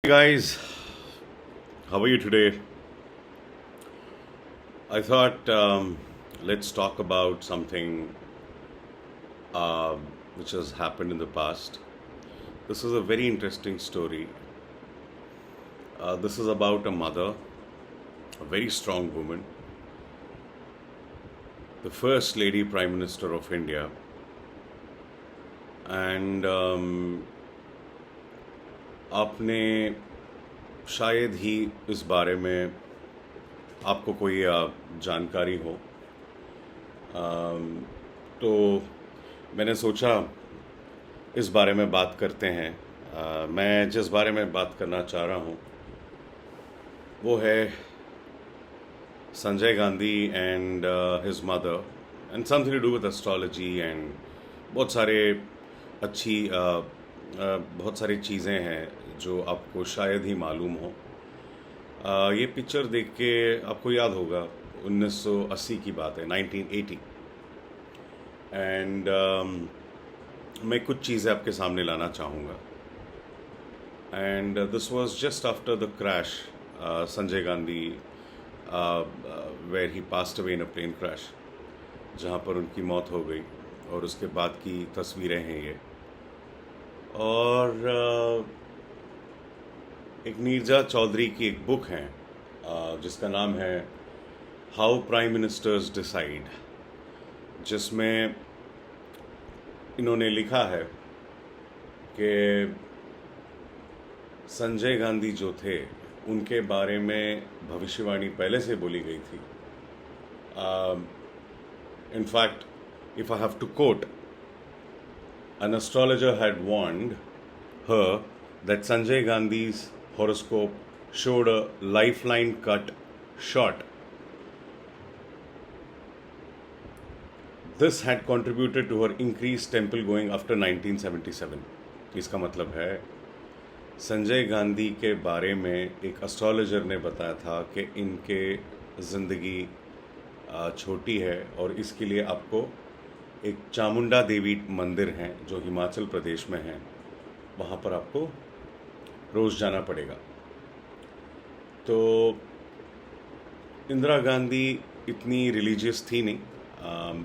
Hey guys, how are you today? I thought let's talk about something which has happened in the past. This is a very interesting story. This is about a mother, a very strong woman, the first lady prime minister of India, and आपने शायद ही इस बारे में आपको कोई जानकारी हो। तो मैंने सोचा इस बारे में बात करते हैं। मैं जिस बारे में बात करना चाह रहा हूँ वो है Sanjay Gandhi and his mother and something to do with astrology and बहुत सारे बहुत सारी चीज़ें हैं जो आपको शायद ही मालूम हो। ये पिक्चर देख के आपको याद होगा 1980 की बात है, 1980। एंड मैं कुछ चीज़ें आपके सामने लाना चाहूँगा। And this was just after the crash, Sanjay Gandhi where he passed away in a plane crash, जहाँ पर उनकी मौत हो गई। और उसके बाद की तस्वीरें हैं ये। और एक नीरजा चौधरी की एक बुक है जिसका नाम है हाउ प्राइम मिनिस्टर्स डिसाइड, जिसमें इन्होंने लिखा है कि संजय गांधी जो थे उनके बारे में भविष्यवाणी पहले से बोली गई थी। In fact, if I have to quote, an astrologer had warned her that Sanjay Gandhi's horoscope showed a lifeline cut short. This had contributed to her increased temple going after 1977. इसका मतलब है संजय गांधी के बारे में एक एस्ट्रोलॉजर ने बताया था कि इनके ज़िंदगी छोटी है और इसके लिए आपको एक चामुंडा देवी मंदिर है जो हिमाचल प्रदेश में है, वहाँ पर आपको रोज़ जाना पड़ेगा। तो इंदिरा गांधी इतनी रिलीजियस थी नहीं,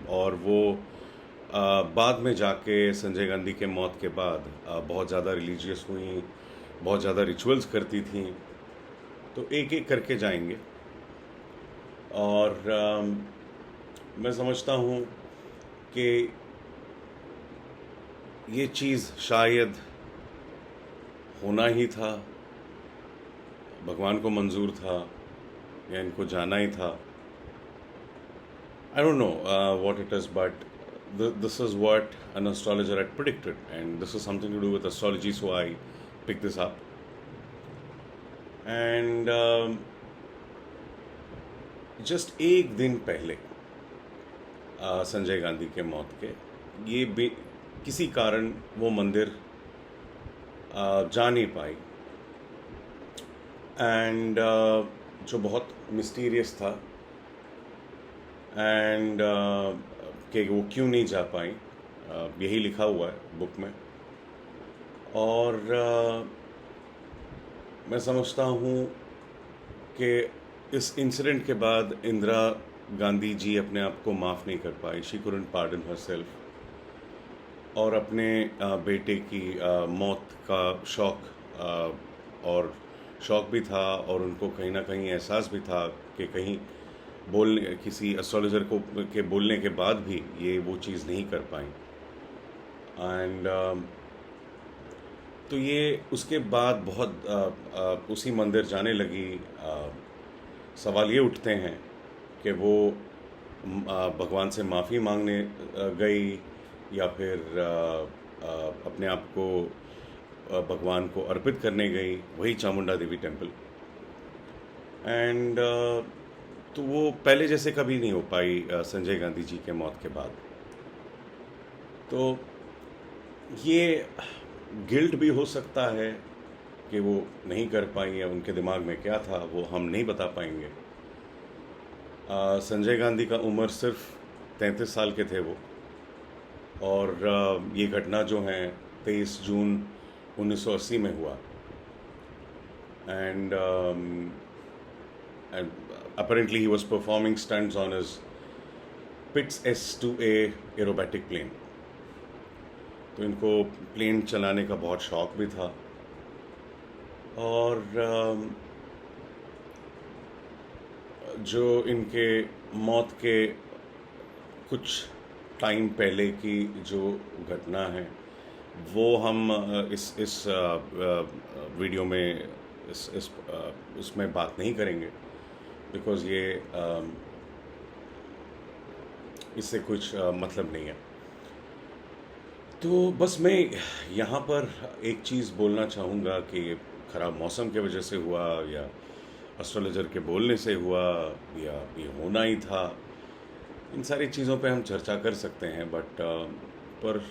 और वो बाद में जाके संजय गांधी के मौत के बाद बहुत ज़्यादा रिलीजियस हुई, बहुत ज़्यादा रिचुअल्स करती थी। तो एक एक करके जाएंगे। और मैं समझता हूँ कि ये चीज़ शायद होना ही था, भगवान को मंजूर था या इनको जाना ही था। I don't know what it is, but this is what an astrologer had predicted and this is something to do with astrology, so I pick this up. And just एक दिन पहले संजय गांधी के मौत के किसी कारण वो मंदिर जा नहीं पाई। एंड जो बहुत मिस्टीरियस था, एंड कि वो क्यों नहीं जा पाई, यही लिखा हुआ है बुक में। और मैं समझता हूँ कि इस इंसिडेंट के बाद इंदिरा गांधी जी अपने आप को माफ़ नहीं कर पाई। She couldn't pardon herself. और अपने बेटे की मौत का शौक भी था, और उनको कहीं ना कहीं एहसास भी था कि कहीं किसी एस्ट्रोलॉजर के बोलने के बाद भी ये वो चीज़ नहीं कर पाई। एंड तो ये उसके बाद बहुत उसी मंदिर जाने लगी। सवाल ये उठते हैं कि वो भगवान से माफ़ी मांगने गई या फिर अपने आप को भगवान को अर्पित करने गई, वही चामुंडा देवी टेम्पल। एंड तो वो पहले जैसे कभी नहीं हो पाई संजय गांधी जी के मौत के बाद। तो ये गिल्ट भी हो सकता है कि वो नहीं कर पाई, या उनके दिमाग में क्या था वो हम नहीं बता पाएंगे। संजय गांधी का उम्र सिर्फ 33 साल के थे वो। और ये घटना जो है 23 जून 1980 में हुआ। and and apparently he was performing stunts on his Pitts S2A aerobatic plane. तो इनको प्लेन चलाने का बहुत शौक भी था, और जो इनके मौत के कुछ टाइम पहले की जो घटना है वो हम इस वीडियो में उसमें बात नहीं करेंगे, बिकॉज़ ये इससे कुछ मतलब नहीं है। तो बस मैं यहाँ पर एक चीज़ बोलना चाहूँगा कि ख़राब मौसम की वजह से हुआ या एस्ट्रोलॉजर के बोलने से हुआ या ये होना ही था, इन सारी चीज़ों पे हम चर्चा कर सकते हैं, बट पर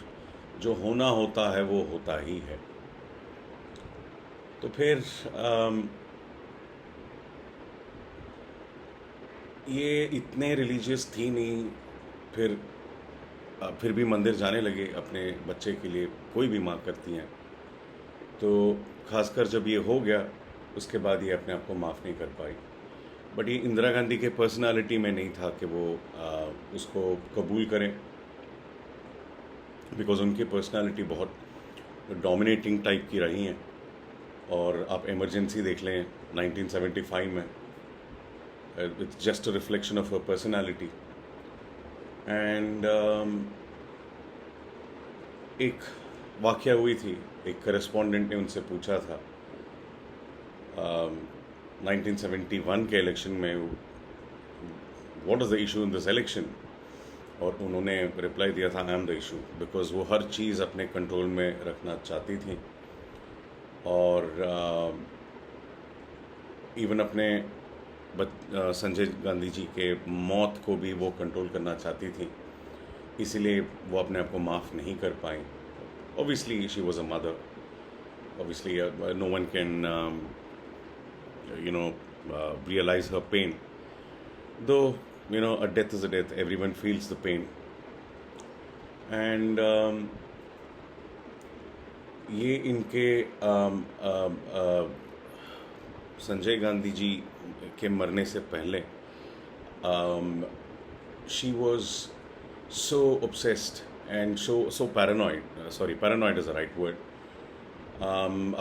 जो होना होता है वो होता ही है। तो फिर ये इतने रिलीजियस थी नहीं, फिर भी मंदिर जाने लगे अपने बच्चे के लिए, कोई भी माँ करती हैं। तो खासकर जब ये हो गया उसके बाद ये अपने आप को माफ़ नहीं कर पाई। बट ये इंदिरा गांधी के पर्सनालिटी में नहीं था कि वो उसको कबूल करें, बिकॉज़ उनकी पर्सनालिटी बहुत डोमिनेटिंग टाइप की रही हैं। और आप इमरजेंसी देख लें 1975 में, it's just a reflection of her personality. And एक वाक़या हुई थी, एक करेस्पॉन्डेंट ने उनसे पूछा था 1971 के इलेक्शन में, what is the issue in this election, और उन्होंने रिप्लाई दिया था, I am the issue, because वो हर चीज़ अपने कंट्रोल में रखना चाहती थी, और इवन अपने संजय गांधी जी के मौत को भी वो कंट्रोल करना चाहती थी, इसीलिए वो अपने आप को माफ़ नहीं कर पाई। Obviously she was a mother, obviously no one can realize her pain, though a death is a death, everyone feels the pain. And ये इनके संजय गांधी जी के मरने से पहले she was so obsessed and so paranoid, paranoid is the right word,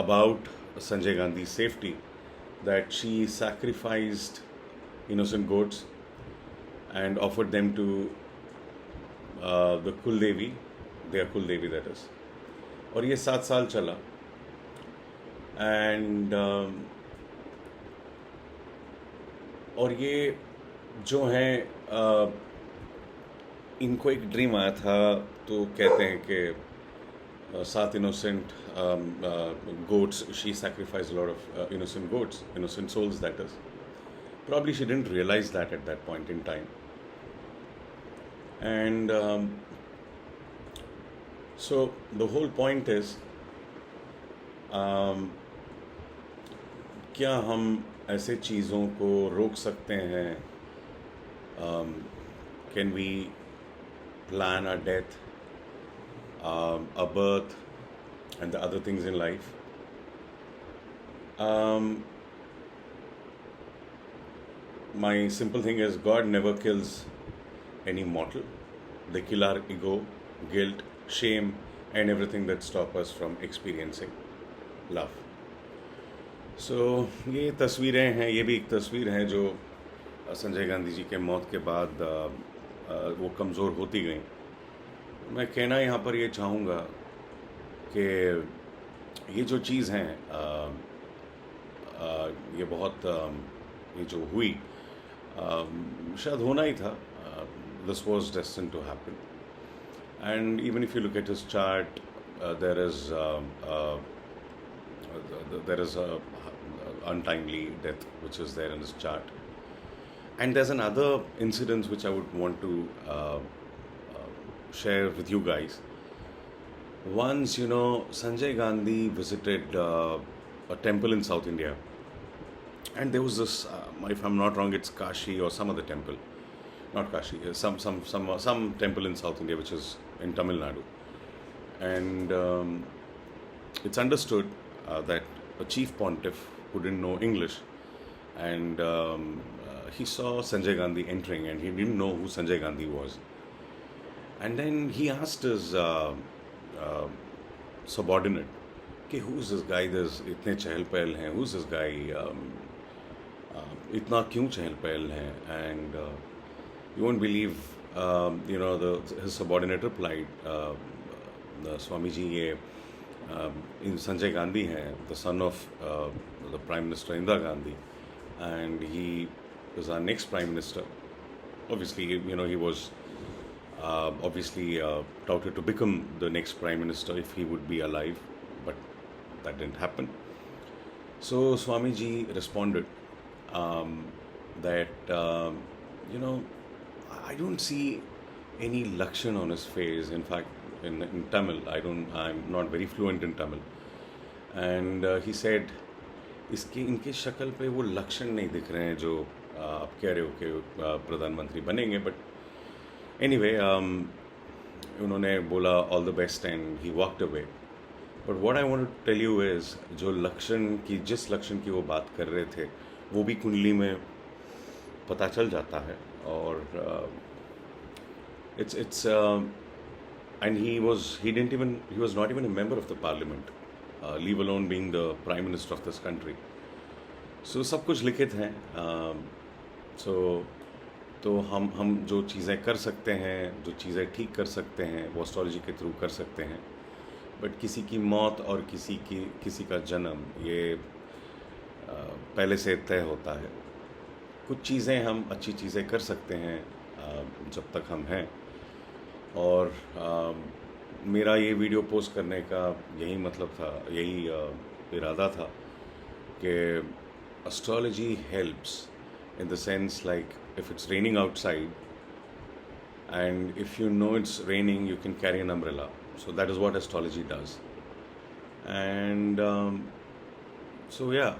about Sanjay Gandhi's safety, that she sacrificed innocent goats and offered them to the Kuldevi, their Kuldevi that is. और ये 7 साल चला, and और ये जो हैं इनको एक ड्रीम आया था, तो कहते हैं कि 7 innocent goats, she sacrificed a lot of innocent goats, innocent souls that is. Probably she didn't realize that at that point in time. And so the whole point is, क्या हम ऐसे चीज़ों को रोक सकते हैं? Can we plan our death, our birth, and the other things in life? My simple thing is, God never kills any mortal. They kill our ego, guilt, shame, and everything that stop us from experiencing love. So ये तस्वीरें हैं, ये भी एक तस्वीर है जो संजय गांधी जी के मौत के बाद वो कमज़ोर होती गई। मैं कहना यहाँ पर ये चाहूँगा कि ये जो चीज़ हैं, ये बहुत ये जो हुई शायद होना ही था. This was destined to happen. And even if you look at his chart, there is a untimely death which is there in his chart. And there's another incident which I would want to share with you guys. Once, Sanjay Gandhi visited a temple in South India, and there was this, if I'm not wrong, it's Kashi or some other temple, not Kashi, some temple in South India which is in Tamil Nadu, and it's understood that a chief pontiff who didn't know English, and he saw Sanjay Gandhi entering, and he didn't know who Sanjay Gandhi was. And then he asked his uh, subordinate, कि who's this guy? There's इतने चहल पहल हैं. Who's this guy? इतना क्यों चहल पहल है? And you won't believe, his subordinate replied, the Swamiji, ये in Sanjay Gandhi hai, the son of the Prime Minister Indira Gandhi, and he was our next Prime Minister. Obviously, he was obviously touted to become the next Prime Minister if he would be alive, but that didn't happen. So Swamiji responded that, I don't see any lakshan on his face. In fact, in Tamil, I'm not very fluent in Tamil. And he said, इनके शक्ल पे वो लक्षण नहीं दिख रहे हैं जो आप कह रहे हो कि प्रधानमंत्री बनेंगे. बट एनीवे, उन्होंने बोला all the best and he walked away. But what I want to tell you is, जिस लक्षण की वो बात कर रहे थे, वो भी कुंडली में पता चल जाता है. और it's and he was not even a member of the parliament, leave alone being the prime minister of this country. So सब कुछ लिखित है. तो हम जो चीज़ें कर सकते हैं, जो चीज़ें ठीक कर सकते हैं, वो एस्ट्रोलॉजी के थ्रू कर सकते हैं. बट किसी की मौत और किसी का जन्म, ये पहले से तय होता है. कुछ चीज़ें हम अच्छी चीज़ें कर सकते हैं जब तक हम हैं. और मेरा ये वीडियो पोस्ट करने का यही मतलब था, यही इरादा था कि astrology helps in the sense, like, if it's raining outside and if you know it's raining, you can carry an umbrella. So that is what astrology does. And so yeah,